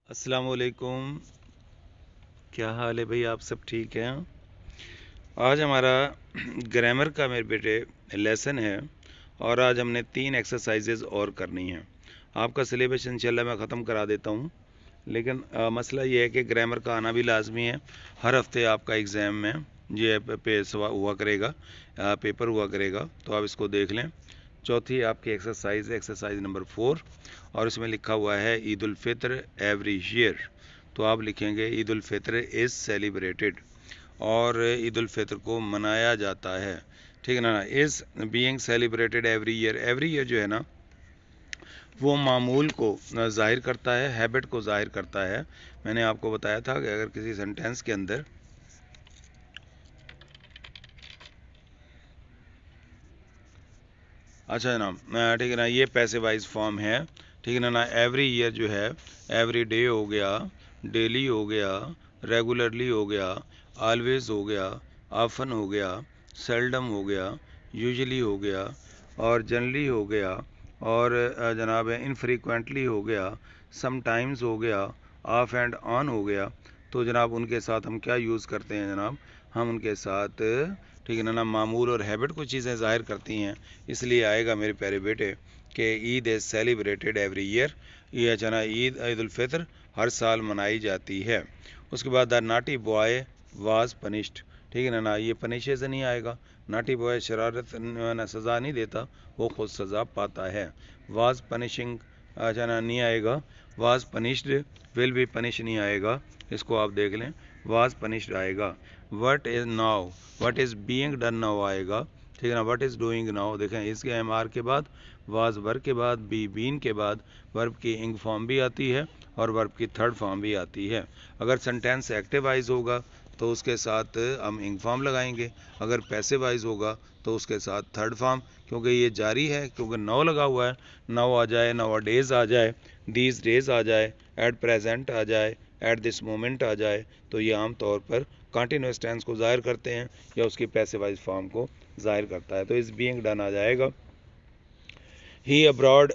अस्सलाम वालेकुम। क्या हाल है भाई? आप सब ठीक हैं? आज हमारा ग्रामर का मेरे बेटे लेसन है और आज हमने 3 एक्सरसाइजेज और करनी हैं। आपका सिलेबस इंशाल्लाह मैं ख़त्म करा देता हूँ, लेकिन मसला ये है कि ग्रामर का आना भी लाजमी है। हर हफ्ते आपका एग्ज़ाम में ये हुआ करेगा, पेपर हुआ करेगा, तो आप इसको देख लें। चौथी आपकी एक्सरसाइज नंबर 4 और इसमें लिखा हुआ है ईद उल फित्र एवरी ईयर। तो आप लिखेंगे ईद उल फित्र इज़ सेलिब्रेटेड, और ईद उल फित्र को मनाया जाता है। ठीक है ना? Is being celebrated every year जो है ना, वो मामूल को ज़ाहिर करता है, हैबिट को ज़ाहिर करता है। मैंने आपको बताया था कि अगर किसी सेंटेंस के अंदर अच्छा जनाब, ठीक है ना, ये पैसिवाइज फॉर्म है। ठीक है ना? एवरी ईयर जो है, एवरी डे हो गया, डेली हो गया, रेगुलरली हो गया, ऑलवेज हो गया, ऑफन हो गया, सेल्डम हो गया, यूजुअली हो गया, और जनरली हो गया, और जनाब इनफ्रीक्वेंटली हो गया, समटाइम्स हो गया, ऑफ एंड ऑन हो गया। तो जनाब उनके साथ हम क्या यूज़ करते हैं जनाब? हम उनके साथ, ठीक है ना, मामूल और हैबिट को चीज़ें ज़ाहिर करती हैं। इसलिए आएगा मेरे प्यारे बेटे कि Eid is celebrated every year. ये जना ईद ईद उल फित्र हर साल मनाई जाती है। उसके बाद the naughty boy was punished. ठीक है ना, ये पनिशे से नहीं आएगा। नाटी बॉय शरारत ना सज़ा नहीं देता, वो खुद सज़ा पाता है। वाज पनिशिंग जना नहीं आएगा। Was punished will be punish नहीं आएगा, इसको आप देख लें। वाज पनिश्ड आएगा। What is now, what is being done now आएगा। ठीक है ना? वट इज़ डूइंग नाउ, देखें इसके एम आर के बाद, वाज वर्ब के बाद, बी बीन के बाद वर्ब की इंग फॉर्म भी आती है और वर्ब की थर्ड फॉर्म भी आती है। अगर सेंटेंस एक्टिव वाइज होगा तो उसके साथ हम इंग फॉर्म लगाएंगे, अगर पैसिव वाइज होगा तो उसके साथ थर्ड फॉर्म, क्योंकि ये जारी है, क्योंकि नाउ लगा हुआ है। नाउ आ जाए, नाउ डेज आ जाए, दीज डेज आ जाए, एट प्रेजेंट आ जाए, एट दिस मोमेंट आ जाए, तो ये आम तौर पर कंटिन्यूस टेंस को ज़ाहिर करते हैं या उसकी पैसिवाइज फॉर्म को ज़ाहिर करता है। तो इस बीइंग डन आ जाएगा। ही अब्रॉड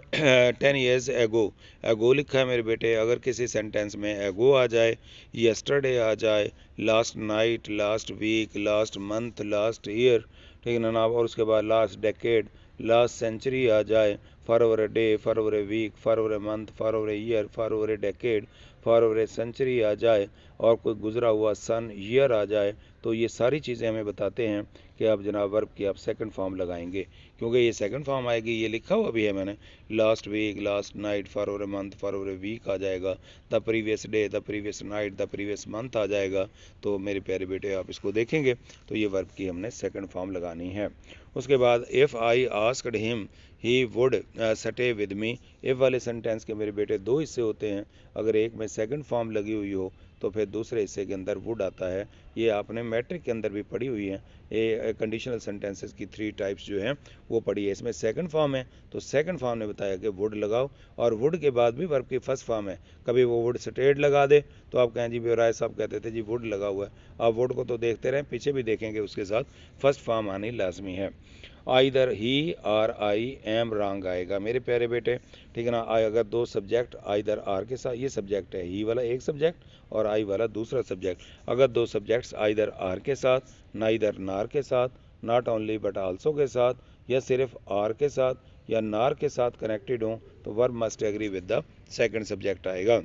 10 years एगो, एगो लिखा है मेरे बेटे। अगर किसी सेंटेंस में एगो आ जाए, यस्टरडे आ जाए, last night, last week, last month, last year, ठीक है ना, और उसके बाद लास्ट डेकेड, लास्ट सेंचुरी आ जाए, for over a day, for over a week, for over a month, for over a year, for over a decade, for over a century आ जाए, और कोई गुजरा हुआ सन ईयर आ जाए, तो ये सारी चीज़ें हमें बताते हैं कि आप जनाब वर्ब की आप सेकंड फॉर्म लगाएंगे, क्योंकि ये सेकंड फॉर्म आएगी। ये लिखा हुआ भी है मैंने, last week, last night, for over a month, for over a week आ जाएगा, the previous day, the previous night, the previous month आ जाएगा। तो मेरे प्यारे बेटे आप इसको देखेंगे तो ये वर्ब की हमने सेकंड फॉर्म लगानी है। उसके बाद if I asked him he would stay with me. If वाले सेंटेंस के मेरे बेटे दो हिस्से होते हैं। अगर एक में सेकंड फॉर्म लगी हुई हो तो फिर दूसरे हिस्से के अंदर वुड आता है। ये आपने मैट्रिक के अंदर भी पढ़ी हुई है। ये कंडीशनल सेंटेंसेस की 3 टाइप्स जो हैं वो पढ़ी है। इसमें सेकंड फॉर्म है, तो सेकंड फॉर्म ने बताया कि वुड लगाओ, और वुड के बाद भी वर्ब की फर्स्ट फॉर्म है। कभी वो वुड स्टेड लगा दे तो आप कहें जी राय साहब कहते थे जी वुड लगा हुआ है। आप वुड को तो देखते रहें, पीछे भी देखेंगे, उसके साथ फर्स्ट फॉर्म आनी लाजमी है। Either he or I am wrong आएगा मेरे प्यारे बेटे। ठीक है ना? अगर दो सब्जेक्ट आइदर आर के साथ, ये सब्जेक्ट है ही वाला एक सब्जेक्ट और आई वाला दूसरा सब्जेक्ट। अगर दो सब्जेक्ट्स आइदर आर के साथ, नाइदर नार के साथ, नॉट ओनली बट आल्सो के साथ, या सिर्फ आर के साथ या नार के साथ कनेक्टेड हों, तो verb must agree with the second subject आएगा।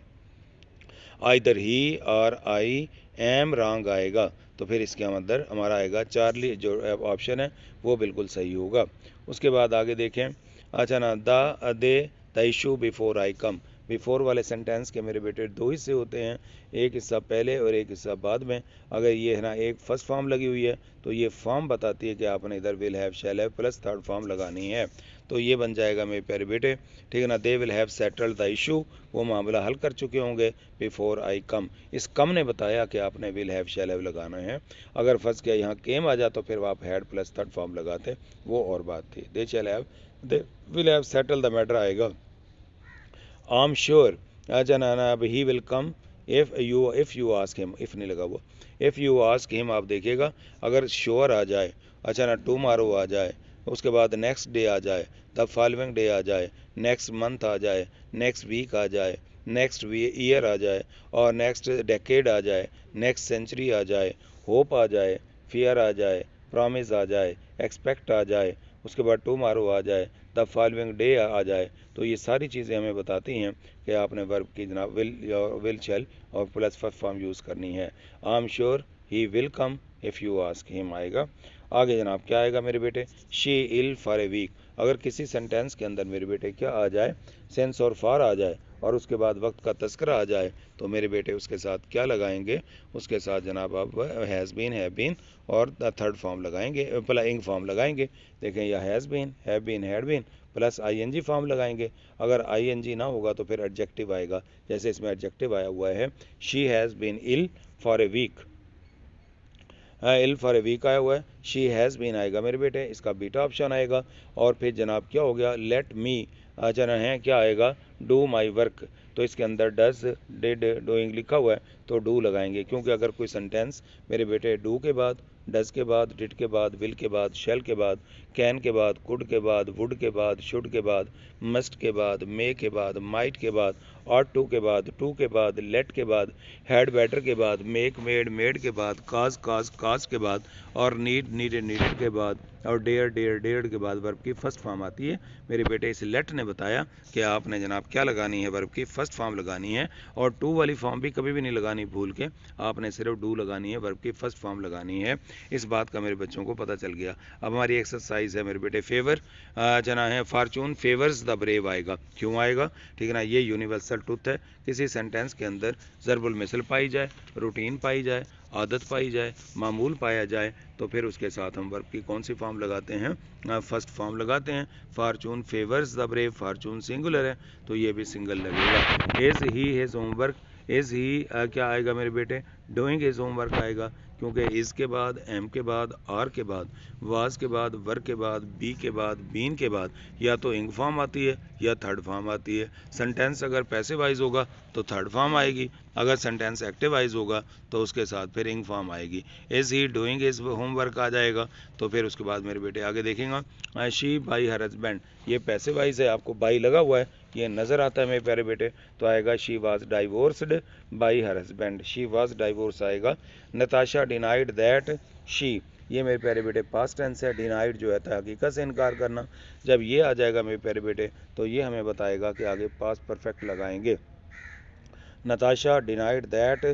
Either he or I am wrong आएगा, तो फिर इसके अंदर हमारा आएगा चार्ली, जो ऑप्शन है वो बिल्कुल सही होगा। उसके बाद आगे देखें। अच्छा ना, the issue before I come. Before वाले सेंटेंस के मेरे बेटे दो हिस्से होते हैं, एक हिस्सा पहले और एक हिस्सा बाद में। अगर ये है ना एक फर्स्ट फॉर्म लगी हुई है तो ये फॉर्म बताती है कि आपने इधर will have, shall have plus third form लगानी है। तो ये बन जाएगा मेरे प्यारे बेटे। ठीक है ना? दे will have settled the issue, वो मामला हल कर चुके होंगे बिफोर आई कम। इस कम ने बताया कि आपने विल हैव, शैल हैव लगाना है। अगर फंस गया यहाँ केम आ जाता तो फिर आप हैड प्लस थर्ड फॉर्म लगाते, वो और बात थी। They shall have, they will have settle the matter आएगा। आई एम श्योर, अच्छा ना ना, अब he will come if you ask him, if नहीं लगा हुआ। इफ़ यू आस्क हिम आप देखिएगा, अगर श्योर आ जाए, अच्छा ना टुमारो आ जाए, उसके बाद नेक्स्ट डे आ जाए, द फॉलोइंग डे आ जाए, नेक्स्ट मंथ आ जाए, नेक्स्ट वीक आ जाए, नेक्स्ट ईयर आ जाए, और नेक्स्ट डेकेड आ जाए, नेक्स्ट सेंचुरी आ जाए, होप आ जाए, फियर आ जाए, प्रॉमिस आ जाए, एक्सपेक्ट आ जाए, उसके बाद टुमारो आ जाए, द फॉलोइंग डे आ जाए, तो ये सारी चीज़ें हमें बताती हैं कि आपने वर्ब की जनाब विल शैल और प्लस फर्स्ट फॉर्म यूज़ करनी है। I am sure he will come if you ask him आएगा। आगे जनाब क्या आएगा मेरे बेटे, she ill for a week. अगर किसी सेंटेंस के अंदर मेरे बेटे क्या आ जाए, सेंस और फॉर आ जाए और उसके बाद वक्त का तस्करा आ जाए, तो मेरे बेटे उसके साथ क्या लगाएंगे, उसके साथ जनाब आप हैज़ बीन, हैव बीन और थर्ड फॉर्म लगाएंगे, इंग फॉर्म लगाएंगे। देखें या has been, have been, had been plus ING form लगाएंगे। अगर आईएनजी ना होगा तो फिर एडजेक्टिव आएगा, जैसे इसमें एडजेक्टिव आया हुआ है she has been ill for a week, ill for a week आया हुआ है, शी हैज़ बीन आएगा मेरे बेटे, इसका बीटा ऑप्शन आएगा। और फिर जनाब क्या हो गया, लेट मी जना है क्या आएगा, डू माई वर्क, तो इसके अंदर डज, डिड, डूइंग लिखा हुआ है तो डू लगाएंगे, क्योंकि अगर कोई सेंटेंस मेरे बेटे डू के बाद, डज के बाद, डिड के बाद, विल के बाद, शेल के बाद, कैन के बाद, कुड के बाद, वुड के बाद, शुड के बाद, मस्ट के बाद, मे के बाद, माइट के बाद, ऑट टू के बाद, टू के बाद, लेट के बाद, हैड बेटर के बाद, मेक मेड मेड के बाद, काज के बाद और नीड नीडेड नीडेड के बाद और डेयर डेयर डेयर्ड के बाद वर्ब की फर्स्ट फॉर्म आती है। मेरे बेटे इस लेट ने बताया कि आपने जनाब क्या लगानी है, वर्ब की फर्स्ट फॉर्म लगानी है, और टू वाली फॉर्म भी कभी भी नहीं लगानी भूल के, आपने सिर्फ डू लगानी है, वर्ब की फर्स्ट फॉर्म लगानी है। इस बात का मेरे बच्चों को पता चल गया। अब हमारी एक्सरसाइज है मेरे बेटे फेवर जना है, फॉर्चून फेवर्स द ब्रेव आएगा, क्यों आएगा, ठीक है ना, ये यूनिवर्सल ट्रुथ है। किसी सेंटेंस के अंदर ज़रबुल मिसल पाई जाए, रूटीन पाई जाए, आदत पाई जाए, मामूल पाया जाए, तो फिर उसके साथ हम वर्ब की कौन सी फॉर्म लगाते हैं, फर्स्ट फॉर्म लगाते हैं। Fortune favours the brave, Fortune singular है तो ये भी सिंगल लगेगा। Is he his homework, is he क्या आएगा मेरे बेटे, डूइंग हिज होमवर्क आएगा, क्योंकि इज़ के बाद, एम के बाद, आर के बाद, वाज के बाद, वर के बाद, बी के बाद, बीन के बाद या तो इंग फॉर्म आती है या थर्ड फॉर्म आती है। सेंटेंस अगर पैसिव वाइज होगा तो थर्ड फॉर्म आएगी, अगर सेंटेंस एक्टिव वाइज होगा तो उसके साथ फिर इंग फॉर्म आएगी। Is he doing his homework आ जाएगा, तो फिर उसके बाद मेरे बेटे आगे देखेंगे शी बाई हर हस्बैंड, ये पैसिव वाइज है, आपको बाई लगा हुआ है, ये नज़र आता है मेरे प्यारे बेटे, तो आएगा she was divorced by her husband, she was divorce आएगा। नताशा डिनाइड दैट शी, ये मेरे प्यारे बेटे पास्ट टेंस है, डिनाइड जो है हकीकत से इनकार करना। जब ये आ जाएगा मेरे प्यारे बेटे तो ये हमें बताएगा कि आगे पास्ट परफेक्ट लगाएंगे। Natasha denied that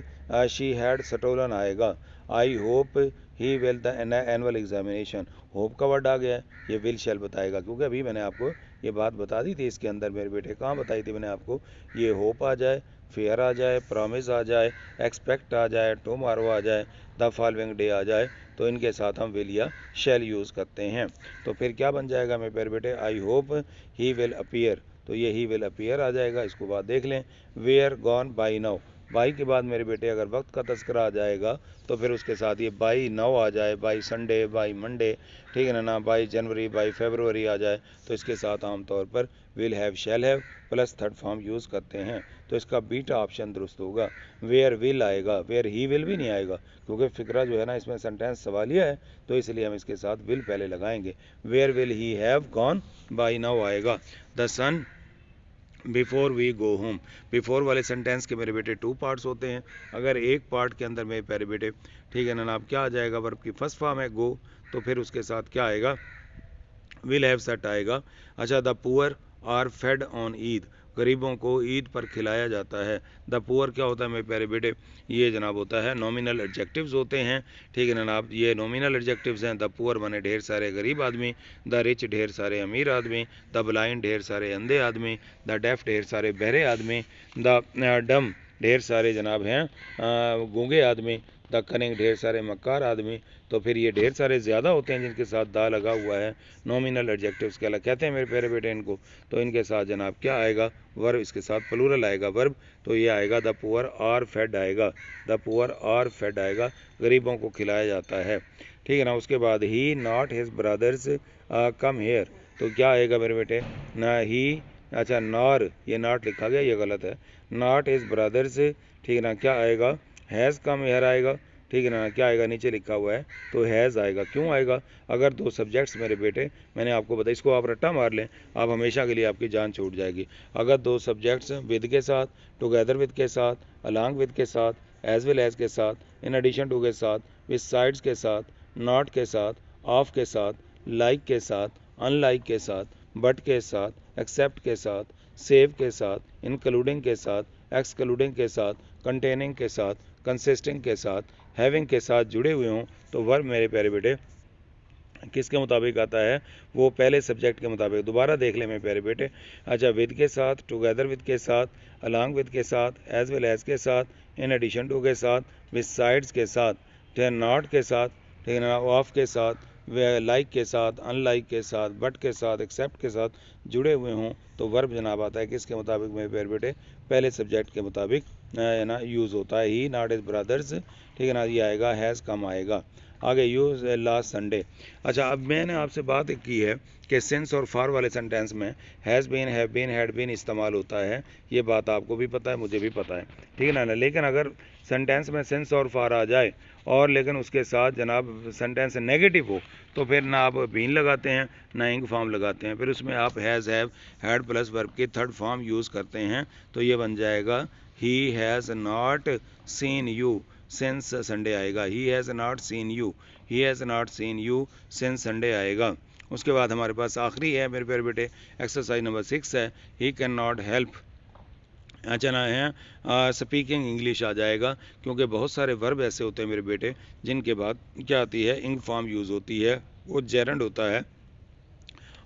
she had stolen आएगा। I hope he will the annual examination, hope का वर्ड आ गया है, ये विल शैल बताएगा, क्योंकि अभी मैंने आपको ये बात बता दी थी इसके अंदर मेरे बेटे, कहाँ बताई थी मैंने आपको, ये होप आ जाए, फेयर आ जाए, प्रॉमिस आ जाए, एक्सपेक्ट आ जाए, टुमारो आ जाए, द फॉलोइंग डे आ जाए, तो इनके साथ हम विल या शैल यूज़ करते हैं। तो फिर क्या बन जाएगा मेरे प्यारे बेटे, आई होप ही विल अपीयर, तो ये ही विल अपीयर आ जाएगा। इसको बात देख लें, were gone by now, by के बाद मेरे बेटे अगर वक्त का तस्करा आ जाएगा तो फिर उसके साथ ये बाई नाउ आ जाए, बाई संडे, बाई मंडे, ठीक है ना, बाई जनवरी, बाई फरवरी आ जाए, तो इसके साथ आमतौर पर will have, shall have plus third form use करते हैं, तो इसका बीटा ऑप्शन दुरुस्त होगा। वेयर विल आएगा, वेयर ही विल भी नहीं आएगा, क्योंकि फिक्रा जो है ना इसमें सेंटेंस सवालिया है, तो इसलिए हम इसके साथ विल पहले लगाएंगे। Where will he have gone by now आएगा। The sun before we go home, before वाले सेंटेंस के मेरे बेटे टू पार्ट्स होते हैं, अगर एक पार्ट के अंदर मेरे प्यारे बेटे, ठीक है ना, अब क्या आ जाएगा, वर्ब की फर्स्ट फॉर्म है गो, तो फिर उसके साथ क्या आएगा, विल हैव सेट आएगा। अच्छा, the poor are fed on Eid, गरीबों को ईद पर खिलाया जाता है। द पुअर क्या होता है मेरे प्यारे बेटे, ये जनाब होता है नॉमिनल एडजेक्टिव्स होते हैं, ठीक है ना जनाब, ये नॉमिनल एडजेक्टिव्स हैं। द पुअर बने ढेर सारे गरीब आदमी, द रिच ढेर सारे अमीर आदमी, द ब्लाइंड ढेर सारे अंधे आदमी, द डेफ ढेर सारे बहरे आदमी, द डम ढेर सारे जनाब हैं गूंगे आदमी, द कनिंग ढेर सारे मक्कार आदमी। तो फिर ये ढेर सारे ज़्यादा होते हैं जिनके साथ दा लगा हुआ है, नॉमिनल एडजेक्टिव्स क्या कहते हैं मेरे प्यारे बेटे इनको, तो इनके साथ जनाब क्या आएगा, वर्ब, इसके साथ प्लूरल आएगा वर्ब, तो ये आएगा द पुअर आर फेड आएगा, द पुअर आर फेड आएगा, गरीबों को खिलाया जाता है, ठीक है ना। उसके बाद he not his brothers come here, तो क्या आएगा मेरे बेटे, ना ही, अच्छा नॉर, ये नॉट लिखा गया ये गलत है, नॉट हिज ब्रदर्स, ठीक है ना, क्या आएगा, हैज़ कम हेयर आएगा, ठीक है ना, क्या आएगा नीचे लिखा हुआ है तो हैज़ आएगा। क्यों आएगा? अगर दो सब्जेक्ट्स मेरे बेटे, मैंने आपको बताया, इसको आप रट्टा मार लें, आप हमेशा के लिए आपकी जान छूट जाएगी। अगर दो सब्जेक्ट्स विद के साथ, टुगेदर विद के साथ, अलॉन्ग विद के साथ, एज वेल एज के साथ, इन एडिशन टू के साथ, विद साइड्स के साथ, नॉट के साथ, ऑफ के साथ, लाइक के साथ, अनलाइक के साथ, बट के साथ, एक्सेप्ट के साथ, सेव के साथ, इंक्लूडिंग के साथ, एक्सक्लूडिंग के साथ, कंटेनिंग के साथ, कंसिस्टिंग के साथ, हैविंग के साथ जुड़े हुए हों तो वर्ब मेरे प्यारे बेटे किसके मुताबिक आता है? वो पहले सब्जेक्ट के मुताबिक। दोबारा देख लें मेरे प्यारे बेटे। अच्छा, विद के साथ, टुगेदर विद के साथ, अलॉन्ग विद के साथ, एज वेल एज के साथ, इन एडिशन टू के साथ, विद साइड्स के साथ, नॉट के साथ, ठीक है ना, ऑफ के साथ, लाइक के साथ, अनलाइक के साथ, बट के साथ, एक्सेप्ट के साथ जुड़े हुए हों तो वर्ब जनाब आता है किसके मुताबिक मेरे प्यारे बेटे? पहले सब्जेक्ट के मुताबिक है ना यूज़ होता है। ही नॉट हिज ब्रदर्स, ठीक है ना, ये आएगा, हैज़ कम आएगा। आगे यूज़ लास्ट संडे। अच्छा, अब मैंने आपसे बात की है कि सिंस और फॉर वाले सेंटेंस में has been, have been, had been इस्तेमाल होता है। ये बात आपको भी पता है, मुझे भी पता है, ठीक है ना। लेकिन अगर सेंटेंस में सिंस और फॉर आ जाए और लेकिन उसके साथ जनाब सेंटेंस नेगेटिव हो तो फिर ना आप बीन लगाते हैं ना इंग फॉर्म लगाते हैं, फिर उसमें आप has, have, had plus verb की थर्ड फॉर्म यूज़ करते हैं तो ये बन जाएगा he has not seen you since Sunday आएगा। He has not seen you, he has not seen you since Sunday आएगा। उसके बाद हमारे पास आखिरी है मेरे प्यारे बेटे, एक्सरसाइज नंबर 6 है, ही कैन नॉट हेल्प। अच्छा ना है स्पीकिंग इंग्लिश आ जाएगा, क्योंकि बहुत सारे वर्ब ऐसे होते हैं मेरे बेटे जिनके बाद क्या आती है? इंग फॉर्म यूज़ होती है, वो जेरंड होता है,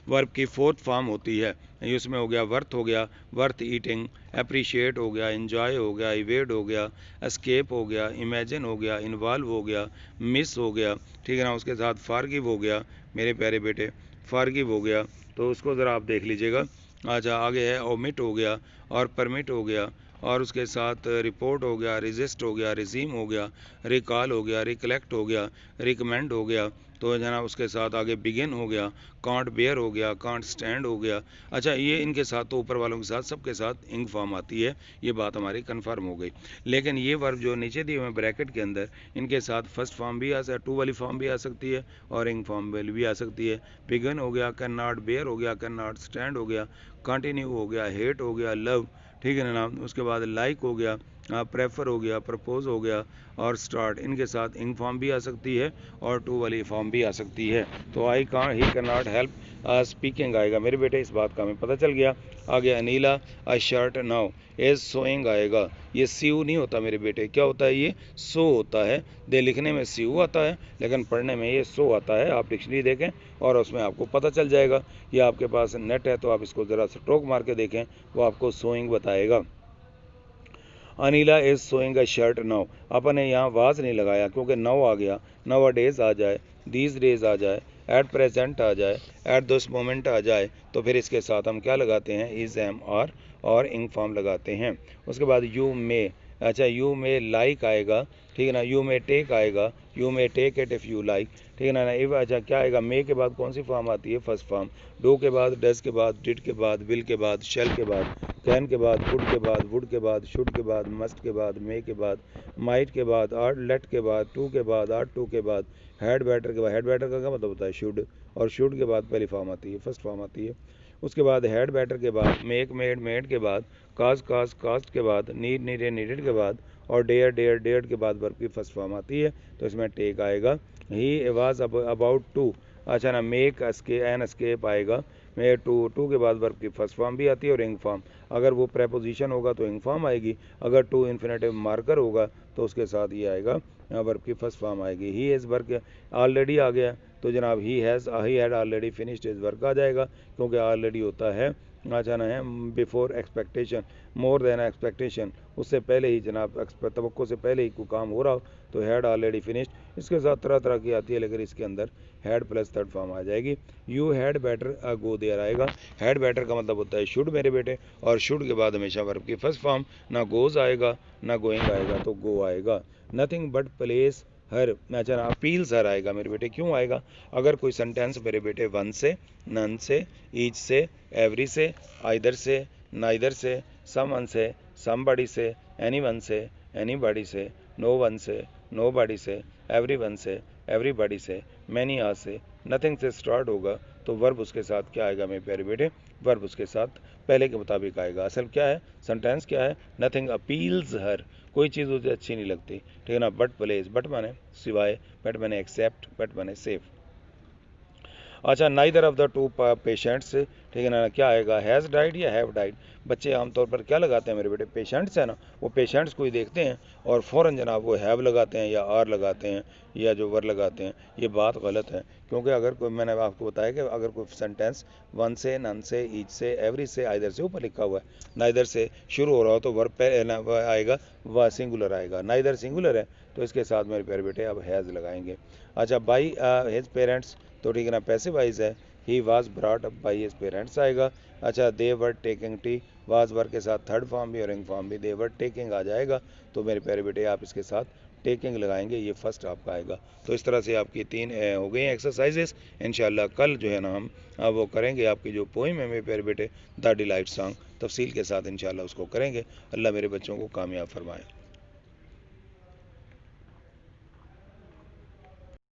वर्ब की फोर्थ फॉर्म होती है। इसमें हो गया वर्थ, हो गया वर्थ ईटिंग, अप्रिशिएट हो गया, इन्जॉय हो गया, इवेड हो गया, एस्केप हो गया, इमेजिन हो गया, इन्वॉल्व हो गया, मिस हो गया, ठीक है ना। उसके साथ फॉरगिव हो गया मेरे प्यारे बेटे, फॉरगिव हो गया, तो उसको ज़रा आप देख लीजिएगा। अच्छा, आगे है ओमिट हो गया और परमिट हो गया, और उसके साथ रिपोर्ट हो गया, रजिस्ट हो गया, रिजीम हो गया, रिकॉल हो गया, रिकलेक्ट हो गया, रिकमेंड हो गया, तो जनाब उसके साथ आगे बिगिन हो गया, कांट बेयर हो गया, कांट स्टैंड हो गया। अच्छा, ये इनके साथ तो ऊपर वालों के साथ सबके साथ इंग फॉर्म आती है, ये बात हमारी कंफर्म हो गई। लेकिन ये वर्ब जो नीचे दिए हुए ब्रैकेट के अंदर, इनके साथ फर्स्ट फॉर्म भी आ सकती है, टू वाली फॉर्म भी आ सकती है और इंग फॉर्म भी आ सकती है। बिगिन हो गया, कैन नॉट बेयर हो गया, कैन नॉट स्टैंड हो गया, कंटिन्यू हो गया, हेट हो गया, लव, ठीक है ना। उसके बाद लाइक हो गया, प्रेफर हो गया, प्रपोज हो गया और स्टार्ट, इनके साथ इंग फॉर्म भी आ सकती है और टू वाली फॉर्म भी आ सकती है। तो I can, he can not help speaking आएगा मेरे बेटे, इस बात का हमें पता चल गया। आगे अनीला अ शर्ट नाउ इज सोइंग आएगा। ये सीयू नहीं होता मेरे बेटे, क्या होता है? ये सो होता है। दे लिखने में सीयू आता है लेकिन पढ़ने में ये सो आता है। आप डिक्शनरी देखें और उसमें आपको पता चल जाएगा। ये आपके पास नेट है तो आप इसको ज़रा स्ट्रोक मार के देखें, वो आपको सोइंग बताएगा। Anila is sewing a shirt now, अपन ने यहाँ वाज नहीं लगाया क्योंकि नाउ आ गया, नाउ डेज आ जाए, दीज डेज आ जाए, एट प्रेजेंट आ जाए, एट दिस मोमेंट आ जाए, तो फिर इसके साथ हम क्या लगाते हैं? इज, एम, आर और इंग फॉर्म लगाते हैं। उसके बाद यू मे, अच्छा यू मे लाइक आएगा, ठीक है ना। यू मे टेक आएगा, you may take it if you like, ठीक है ना। इफ, अच्छा क्या आएगा? मे के बाद कौन सी फॉर्म आती है? First form. डू के बाद, डज के बाद, डिड के बाद, विल के बाद, शेल के बाद, कैन के बाद, कुड के बाद, वुड के बाद, शुड के बाद, मस्ट के बाद, मे के बाद, माइट के बाद, आर लेट के बाद, टू के बाद, आर टू के बाद, हैड बेटर के बाद। हैड बेटर का क्या मतलब होता है? शुड, और शुड के बाद पहली फॉर्म आती है, फर्स्ट फॉर्म आती है। उसके बाद हैड बेटर के बाद, मेक, मेड, मेड के बाद, काज, कास्ट के बाद, नीड, नीडेड, नीडेड के बाद, और डेयर, डेयर, डेयर्ड के बाद वर्ब की फर्स्ट फॉर्म आती है, तो इसमें टेक आएगा। ही वाज अबाउट टू, अच्छा ना, मेक एन एस्केप आएगा। मे टू के बाद वर्ब की फर्स्ट फॉर्म भी आती है और इंग फॉर्म। अगर वो प्रेपोजिशन होगा तो इंग फॉर्म आएगी, अगर टू इन्फिनेटिव मार्कर होगा तो उसके साथ ये आएगा, वर्ब की फर्स्ट फॉर्म आएगी। ही इज़ वर्क ऑलरेडी आ गया तो जनाब he had already finished his work आ जाएगा, क्योंकि ऑलरेडी होता है अच्छा ना है before expectation, more than expectation, उससे पहले ही जनाब तवक्को से पहले ही कोई काम हो रहा हो, तो हैड ऑलरेडी फिनिश्ड। इसके साथ तरह तरह की आती है लेकिन इसके अंदर हैड प्लस थर्ड फॉर्म आ जाएगी। You had better go there आएगा। हैड बेटर का मतलब होता है शुड मेरे बेटे, और शुड के बाद हमेशा वर्ब की फर्स्ट फॉर्म, ना गोज आएगा ना गोइंग आएगा तो गो आएगा। नथिंग बट प्लेस हर, अच्छा अपील्स हर आएगा मेरे बेटे। क्यों आएगा? अगर कोई सेंटेंस मेरे बेटे वन से, नन से, ईच से, एवरी से, आइदर से, नाइदर से, समवन से, समबडी से, एनीवन से, एनीबॉडी से, नो वन से, नोबॉडी से, एवरीवन से, एवरीबॉडी से, मैनी आज से, नथिंग से स्टार्ट होगा तो वर्ब उसके साथ क्या आएगा मेरे प्यारे बेटे, वर्ब उसके साथ पहले के मुताबिक आएगा। असल क्या है, सेंटेंस क्या है, नथिंग अपील्स हर, कोई चीज़ उसे अच्छी नहीं लगती, ठीक है ना। बट प्लेस, बट माने सिवाय, बट माने एक्सेप्ट, बट माने सेफ। अच्छा, neither of the two patients, ठीक है ना, क्या आएगा, हैज़ डाइड या हैव डाइड। बच्चे आमतौर पर क्या लगाते हैं मेरे बेटे, पेशेंट्स है ना, वो पेशेंट्स को ही देखते हैं और फ़ौरन जनाब वो हैव लगाते हैं या आर लगाते हैं या जो वर लगाते हैं। ये बात गलत है, क्योंकि अगर कोई, मैंने आपको बताया कि अगर कोई सेंटेंस वन से, नन से, ईच से, एवरी से, आइदर से ऊपर लिखा हुआ है, नाइदर से शुरू हो रहा हो तो वर्ब पे आएगा, वह सिंगुलर आएगा। नाइदर सिंगुलर है तो इसके साथ मेरे प्यारे बेटे अब हैज़ लगाएंगे। अच्छा, बाई हिज पेरेंट्स, तो ठीक है ना, पैसिव वॉइस है। He was brought up by his parents आएगा। अच्छा, they were taking tea, was were के साथ थर्ड फॉर्म भी और इंग फॉर्म भी, दे वर टेकिंग आ जाएगा। तो मेरे प्यारे बेटे आप इसके साथ टेकिंग लगाएंगे, ये फर्स्ट आपका आएगा। तो इस तरह से आपकी 3 हो गई हैं एक्सरसाइजेस। इंशाल्लाह कल जो है ना हम वो करेंगे आपकी जो पोइम है मेरे प्यारे बेटे, द डिलाइट सॉन्ग, तफसील के साथ इंशाल्लाह उसको करेंगे। अल्लाह मेरे बच्चों को कामयाब फरमाए।